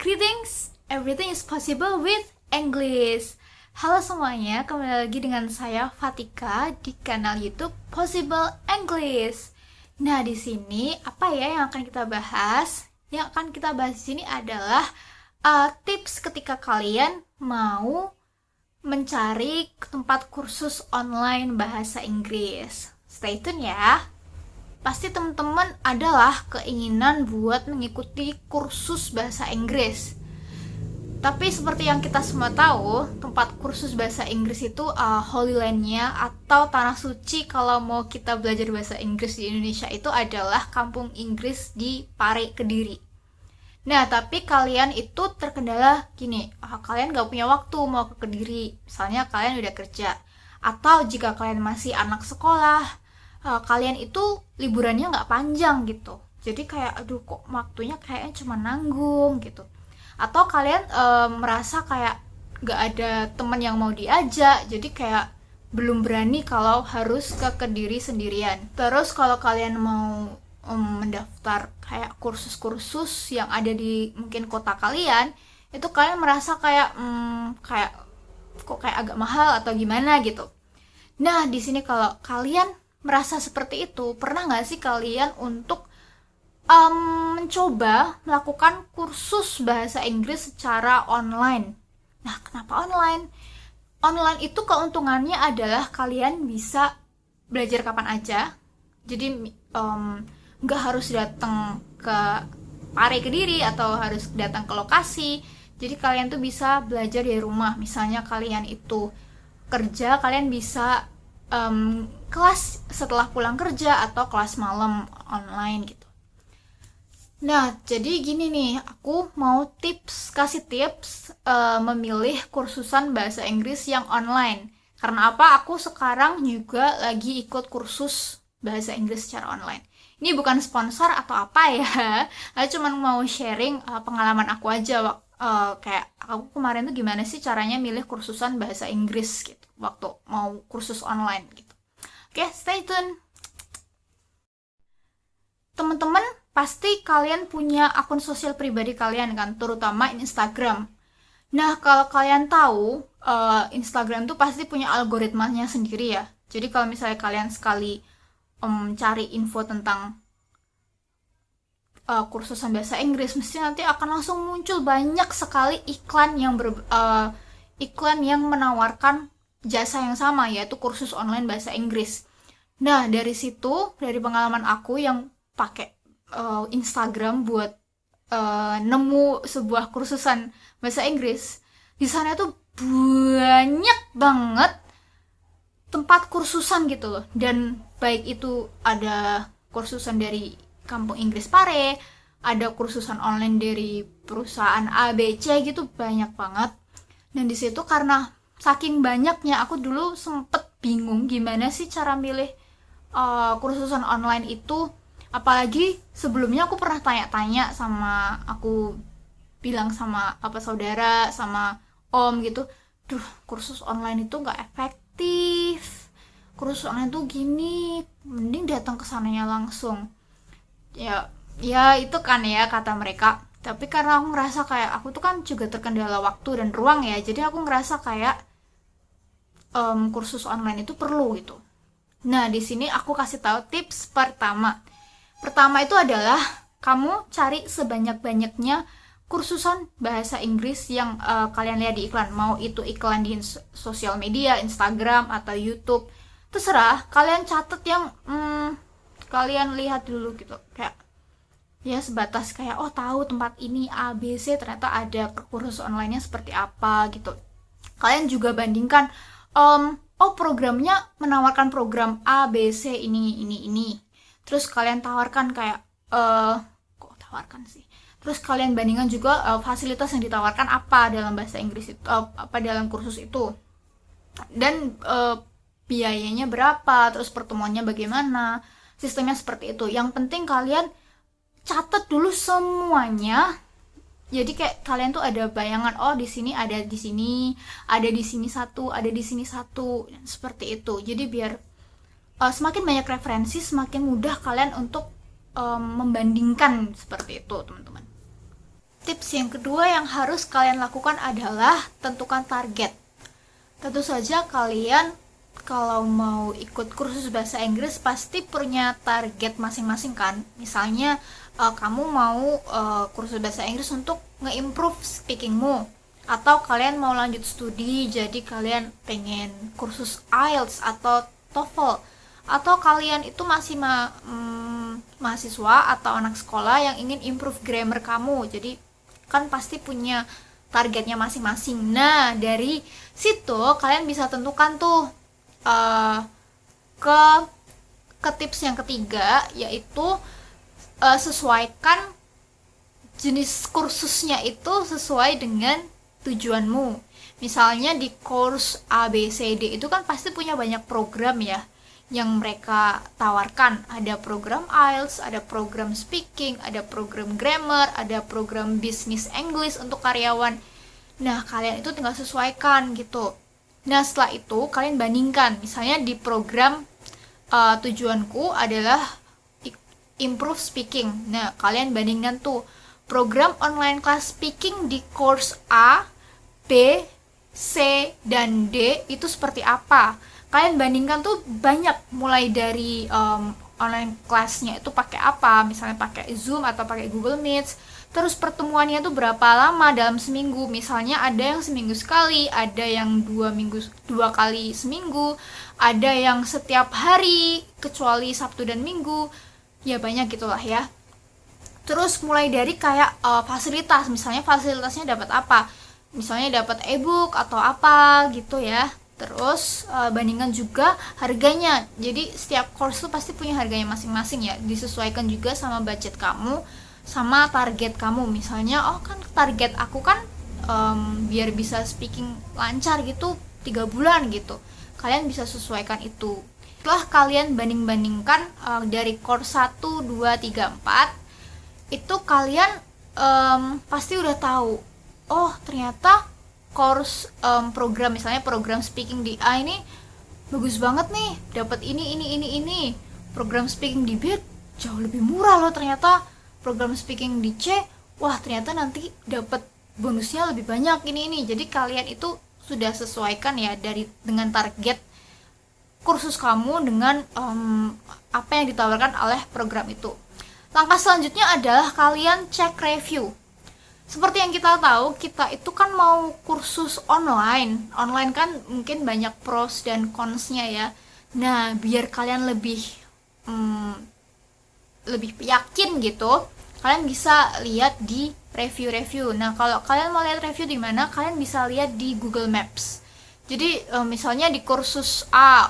Greetings, everything is possible with English. Halo semuanya, kembali lagi dengan saya Fatika di kanal YouTube Possible English. Nah, di sini apa ya yang akan kita bahas? Yang akan kita bahas di sini adalah tips ketika kalian mau mencari tempat kursus online bahasa Inggris. Stay tune ya. Pasti teman-teman adalah keinginan buat mengikuti kursus bahasa Inggris. Tapi seperti yang kita semua tahu, tempat kursus bahasa Inggris itu Holy Land-nya atau tanah suci kalau mau kita belajar bahasa Inggris di Indonesia itu adalah Kampung Inggris di Pare, Kediri. Nah, tapi kalian itu terkendala gini, kalian gak punya waktu mau ke Kediri, misalnya kalian udah kerja. Atau jika kalian masih anak sekolah, kalian itu liburannya gak panjang gitu. Jadi kayak, aduh kok waktunya kayaknya cuma nanggung gitu. Atau kalian merasa kayak gak ada teman yang mau diajak, jadi kayak belum berani kalau harus ke Kediri sendirian. Terus kalau kalian mau mendaftar kayak kursus-kursus yang ada di mungkin kota kalian, itu kalian merasa kayak kayak kok kayak agak mahal atau gimana gitu. Nah, di sini kalau kalian merasa seperti itu, pernah nggak sih kalian untuk mencoba melakukan kursus bahasa Inggris secara online? Nah, kenapa online? Online itu keuntungannya adalah kalian bisa belajar kapan aja. Jadi nggak harus datang ke Pare, Kediri atau harus datang ke lokasi. Jadi kalian tuh bisa belajar dari rumah. Misalnya kalian itu kerja, kalian bisa kelas setelah pulang kerja atau kelas malam online gitu. Nah, jadi gini nih, aku mau kasih tips memilih kursusan bahasa Inggris yang online. Karena apa? Aku sekarang juga lagi ikut kursus bahasa Inggris secara online. Ini bukan sponsor atau apa ya, aku cuma mau sharing pengalaman aku aja. Kayak aku kemarin tuh gimana sih caranya milih kursusan bahasa Inggris gitu, waktu mau kursus online gitu. Oke, stay tune. Teman-teman, pasti kalian punya akun sosial pribadi kalian kan, terutama Instagram. Nah, kalau kalian tahu, Instagram tuh pasti punya algoritmanya sendiri ya. Jadi kalau misalnya kalian sekali cari info tentang kursusan bahasa Inggris, mesti nanti akan langsung muncul banyak sekali iklan yang menawarkan jasa yang sama, yaitu kursus online bahasa Inggris. Nah, dari situ, dari pengalaman aku yang pakai Instagram buat nemu sebuah kursusan bahasa Inggris, di sana tuh banyak banget tempat kursusan gitu loh. Dan baik itu ada kursusan dari Kampung Inggris Pare, ada kursusan online dari perusahaan ABC gitu, banyak banget. Dan di situ karena saking banyaknya, aku dulu sempet bingung gimana sih cara milih kursusan online itu. Apalagi sebelumnya aku pernah tanya-tanya sama, aku bilang sama saudara, sama om gitu, duh kursus online itu gak efektif, kursus online tuh gini, mending datang ke sananya langsung. Ya itu kan ya kata mereka. Tapi karena aku ngerasa kayak aku tuh kan juga terkendala waktu dan ruang ya, jadi aku ngerasa kayak kursus online itu perlu gitu. Nah, di sini aku kasih tahu tips pertama. Pertama itu adalah kamu cari sebanyak-banyaknya kursusan bahasa Inggris yang kalian lihat di iklan. Mau itu iklan di sosial media, Instagram atau YouTube, terserah. Kalian catat yang kalian lihat dulu gitu. Kayak ya sebatas kayak tahu tempat ini ABC, ternyata ada kursus online-nya seperti apa gitu. Kalian juga bandingkan, programnya menawarkan program ABC ini. Terus kalian tawarkan kayak Terus kalian bandingkan juga fasilitas yang ditawarkan apa dalam bahasa Inggris itu, apa dalam kursus itu. Dan biayanya berapa, terus pertemuannya bagaimana, sistemnya seperti itu. Yang penting kalian catat dulu semuanya. Jadi kayak kalian tuh ada bayangan, di sini ada di sini, ada di sini satu, ada di sini satu, dan seperti itu. Jadi biar semakin banyak referensi, semakin mudah kalian untuk membandingkan seperti itu, teman-teman. tips yang kedua yang harus kalian lakukan adalah tentukan target. Tentu saja kalian kalau mau ikut kursus bahasa Inggris pasti punya target masing-masing kan. Misalnya kamu mau kursus bahasa Inggris untuk nge-improve speakingmu, atau kalian mau lanjut studi jadi kalian pengen kursus IELTS atau TOEFL, atau kalian itu masih mahasiswa atau anak sekolah yang ingin improve grammar kamu. Jadi kan pasti punya targetnya masing-masing. Nah, dari situ kalian bisa tentukan tuh ke tips yang ketiga, yaitu sesuaikan jenis kursusnya itu sesuai dengan tujuanmu. Misalnya di course ABCD itu kan pasti punya banyak program ya yang mereka tawarkan. Ada program IELTS, ada program speaking, ada program grammar, ada program business English untuk karyawan. Nah, kalian itu tinggal sesuaikan gitu. Nah, setelah itu kalian bandingkan. Misalnya di program tujuanku adalah improve speaking. Nah, kalian bandingkan tuh program online class speaking di course A, B, C, dan D itu seperti apa. Kalian bandingkan tuh banyak, mulai dari online kelasnya itu pakai apa, misalnya pakai Zoom atau pakai Google Meet, terus pertemuannya tuh berapa lama dalam seminggu. Misalnya ada yang seminggu sekali, ada yang 2 kali seminggu, ada yang setiap hari kecuali Sabtu dan Minggu, ya banyak gitulah ya. Terus mulai dari kayak fasilitas, misalnya fasilitasnya dapat apa, misalnya dapat e-book atau apa gitu ya. Terus bandingkan juga harganya. Jadi setiap course tuh pasti punya harganya masing-masing ya. Disesuaikan juga sama budget kamu, sama target kamu. Misalnya, oh kan target aku kan biar bisa speaking lancar gitu 3 bulan gitu. Kalian bisa sesuaikan itu. Setelah kalian banding-bandingkan dari course 1, 2, 3, 4, itu kalian pasti udah tahu, oh ternyata course program, misalnya program speaking di A ini bagus banget nih, dapat ini. Program speaking di B jauh lebih murah loh ternyata. Program speaking di C, wah ternyata nanti dapat bonusnya lebih banyak ini. Jadi kalian itu sudah sesuaikan ya dengan target kursus kamu dengan apa yang ditawarkan oleh program itu. Langkah selanjutnya adalah kalian cek review. Seperti yang kita tahu, kita itu kan mau kursus online. Online kan mungkin banyak pros dan cons-nya ya. Nah, biar kalian lebih yakin gitu, kalian bisa lihat di review-review. Nah, kalau kalian mau lihat review di mana, kalian bisa lihat di Google Maps. Jadi, misalnya di kursus A,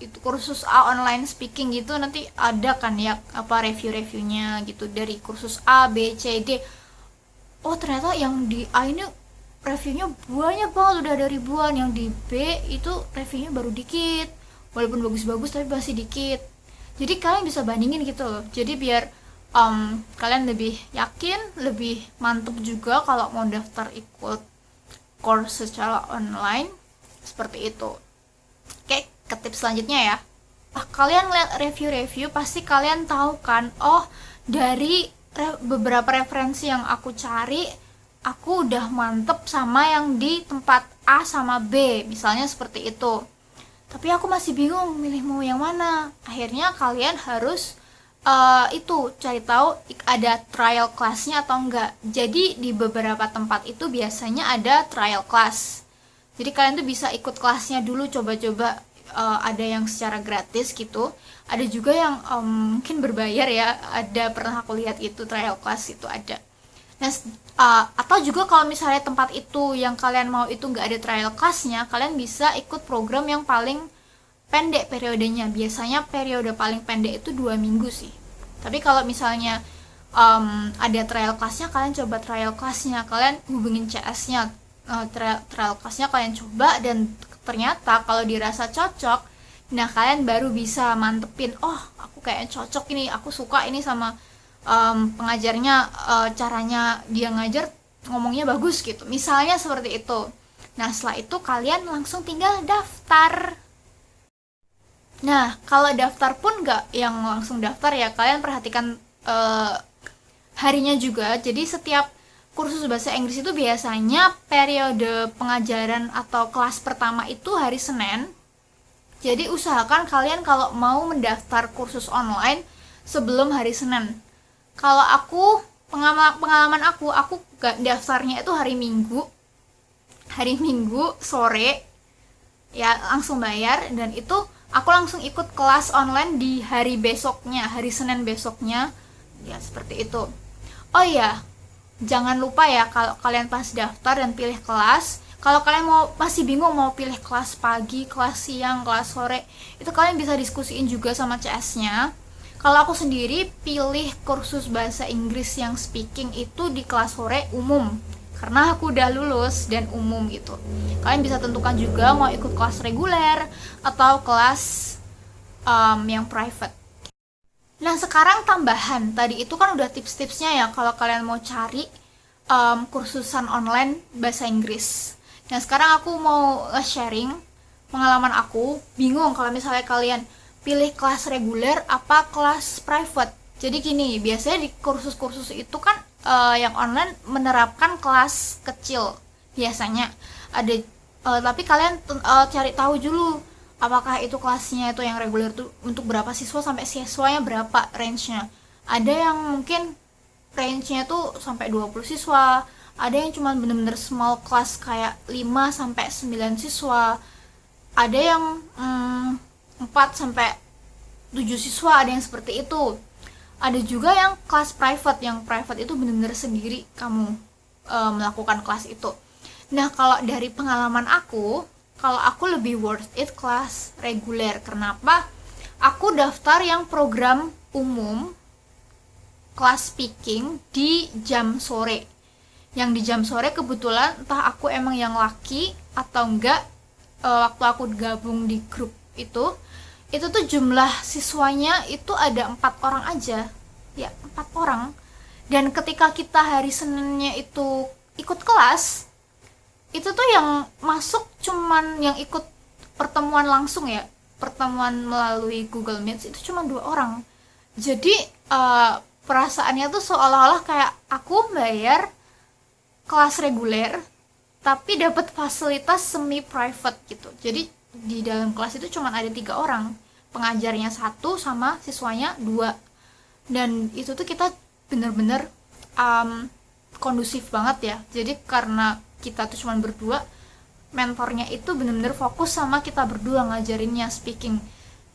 itu kursus A online speaking gitu, nanti ada kan ya apa review-reviewnya gitu dari kursus A, B, C, D. Oh ternyata yang di A ini reviewnya banyak banget, udah ada ribuan. Yang di B itu reviewnya baru dikit, walaupun bagus-bagus tapi masih dikit. Jadi kalian bisa bandingin gitu loh. Jadi biar kalian lebih yakin, lebih mantep juga kalau mau daftar ikut course secara online seperti itu. Oke, ke tips selanjutnya ya. Kalian lihat review-review pasti kalian tahu kan, oh dari beberapa referensi yang aku cari, aku udah mantep sama yang di tempat A sama B, misalnya seperti itu. Tapi aku masih bingung milih mau yang mana. Akhirnya kalian harus itu cari tahu ada trial class-nya atau enggak. Jadi di beberapa tempat itu biasanya ada trial class. Jadi kalian tuh bisa ikut kelasnya dulu, coba-coba. Ada yang secara gratis gitu, ada juga yang mungkin berbayar ya, ada, pernah aku lihat itu trial class itu ada. Nah, atau juga kalau misalnya tempat itu yang kalian mau itu nggak ada trial classnya, kalian bisa ikut program yang paling pendek periodenya. Biasanya periode paling pendek itu 2 minggu sih. Tapi kalau misalnya ada trial classnya, kalian coba trial classnya, kalian hubungin CS-nya, trial classnya kalian coba, dan ternyata kalau dirasa cocok, nah kalian baru bisa mantepin, oh aku kayak cocok ini, aku suka ini sama pengajarnya, caranya dia ngajar, ngomongnya bagus gitu, misalnya seperti itu. Nah setelah itu kalian langsung tinggal daftar. Nah kalau daftar pun nggak yang langsung daftar ya, kalian perhatikan harinya juga. Jadi setiap kursus bahasa Inggris itu biasanya periode pengajaran atau kelas pertama itu hari Senin. Jadi usahakan kalian kalau mau mendaftar kursus online sebelum hari Senin. Kalau aku, pengalaman aku gak daftarnya itu hari Minggu. Hari Minggu sore, ya langsung bayar, dan itu aku langsung ikut kelas online di hari besoknya, hari Senin besoknya. Ya seperti itu. Oh iya, jangan lupa ya kalau kalian pas daftar dan pilih kelas, kalau kalian masih bingung mau pilih kelas pagi, kelas siang, kelas sore, itu kalian bisa diskusiin juga sama CS-nya. Kalau aku sendiri pilih kursus bahasa Inggris yang speaking itu di kelas sore umum, karena aku udah lulus dan umum gitu. Kalian bisa tentukan juga mau ikut kelas reguler atau kelas yang private. Nah sekarang tambahan, tadi itu kan udah tips-tipsnya ya kalau kalian mau cari kursusan online bahasa Inggris. Nah sekarang aku mau sharing pengalaman aku, bingung kalau misalnya kalian pilih kelas reguler apa kelas private. Jadi gini, biasanya di kursus-kursus itu kan yang online menerapkan kelas kecil biasanya ada, tapi kalian cari tahu dulu apakah itu kelasnya itu yang reguler tuh untuk berapa siswa sampai siswanya berapa range-nya. Ada yang mungkin range-nya tuh sampai 20 siswa, ada yang cuma bener-bener small class kayak 5 sampai 9 siswa, ada yang 4 sampai 7 siswa, ada yang seperti itu. Ada juga yang kelas private, yang private itu bener-bener sendiri kamu melakukan kelas itu. Nah kalau dari pengalaman aku, kalau aku lebih worth it kelas reguler. Kenapa? Aku daftar yang program umum kelas speaking di jam sore. Yang di jam sore kebetulan entah aku emang yang laki atau enggak, waktu aku gabung di grup itu tuh jumlah siswanya itu ada 4 orang aja. Ya 4 orang. Dan ketika kita hari Seninnya itu ikut kelas, itu tuh yang masuk cuman yang ikut pertemuan langsung ya, pertemuan melalui Google Meet itu cuma 2 orang. Jadi perasaannya tuh seolah-olah kayak aku bayar kelas reguler tapi dapat fasilitas semi private gitu. Jadi di dalam kelas itu cuma ada 3 orang, pengajarnya 1 sama siswanya 2, dan itu tuh kita bener-bener kondusif banget ya. Jadi karena kita tuh cuma berdua, mentornya itu bener-bener fokus sama kita berdua ngajarinnya speaking.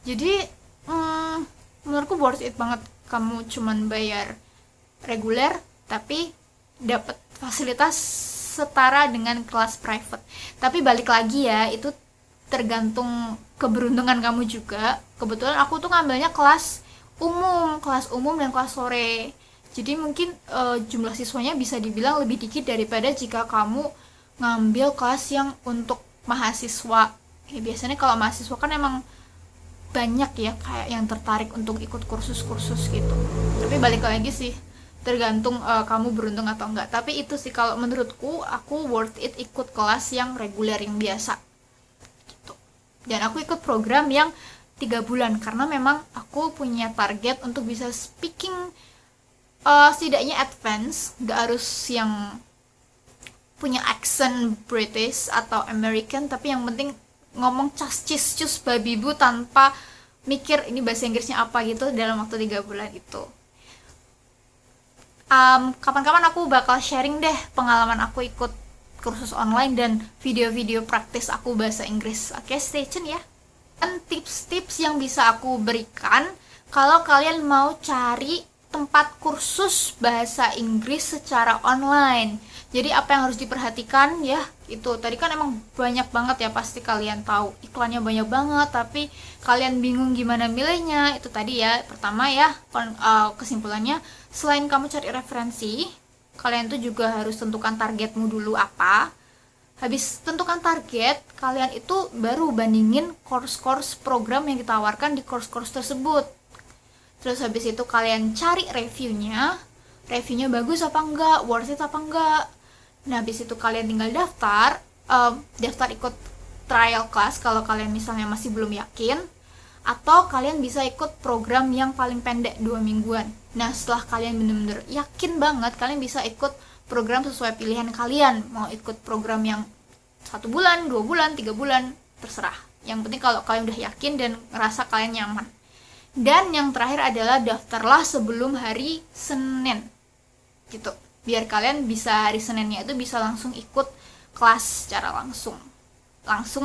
Jadi menurutku worth it banget kamu cuman bayar reguler tapi dapat fasilitas setara dengan kelas private. Tapi balik lagi ya, itu tergantung keberuntungan kamu juga. Kebetulan aku tuh ngambilnya kelas umum dan kelas sore. Jadi mungkin jumlah siswanya bisa dibilang lebih dikit daripada jika kamu ngambil kelas yang untuk mahasiswa. Ya, biasanya kalau mahasiswa kan emang banyak ya kayak yang tertarik untuk ikut kursus-kursus gitu. Tapi balik lagi sih, tergantung kamu beruntung atau enggak. Tapi itu sih kalau menurutku, aku worth it ikut kelas yang reguler yang biasa gitu. Dan aku ikut program yang 3 bulan karena memang aku punya target untuk bisa speaking setidaknya advance, gak harus yang punya accent British atau American, tapi yang penting ngomong cis cus babi bu tanpa mikir ini bahasa Inggrisnya apa gitu dalam waktu 3 bulan itu. Kapan-kapan aku bakal sharing deh pengalaman aku ikut kursus online dan video-video praktis aku bahasa Inggris. Oke, stay tune ya. Dan tips-tips yang bisa aku berikan kalau kalian mau cari tempat kursus bahasa Inggris secara online. Jadi apa yang harus diperhatikan ya, itu tadi kan emang banyak banget ya, pasti kalian tahu iklannya banyak banget tapi kalian bingung gimana milihnya. Itu tadi ya, pertama ya kesimpulannya, selain kamu cari referensi, kalian tuh juga harus tentukan targetmu dulu apa. Habis tentukan target, kalian itu baru bandingin course-course program yang ditawarkan di course-course tersebut. Terus habis itu kalian cari reviewnya bagus apa enggak, worth it apa enggak. Nah habis itu kalian tinggal daftar ikut trial class kalau kalian misalnya masih belum yakin, atau kalian bisa ikut program yang paling pendek 2 mingguan. Nah setelah kalian bener-bener yakin banget, kalian bisa ikut program sesuai pilihan kalian. Mau ikut program yang 1 bulan, 2 bulan, 3 bulan, terserah. Yang penting kalau kalian udah yakin dan ngerasa kalian nyaman. Dan yang terakhir adalah daftarlah sebelum hari Senin gitu, biar kalian bisa hari Seninnya itu bisa langsung ikut kelas secara langsung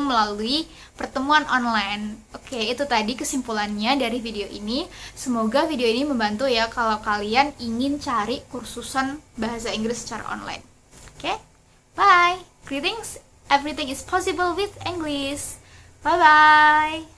melalui pertemuan online. Oke, itu tadi kesimpulannya dari video ini. Semoga video ini membantu ya kalau kalian ingin cari kursusan bahasa Inggris secara online. Oke, bye. Greetings, everything is possible with English. Bye bye.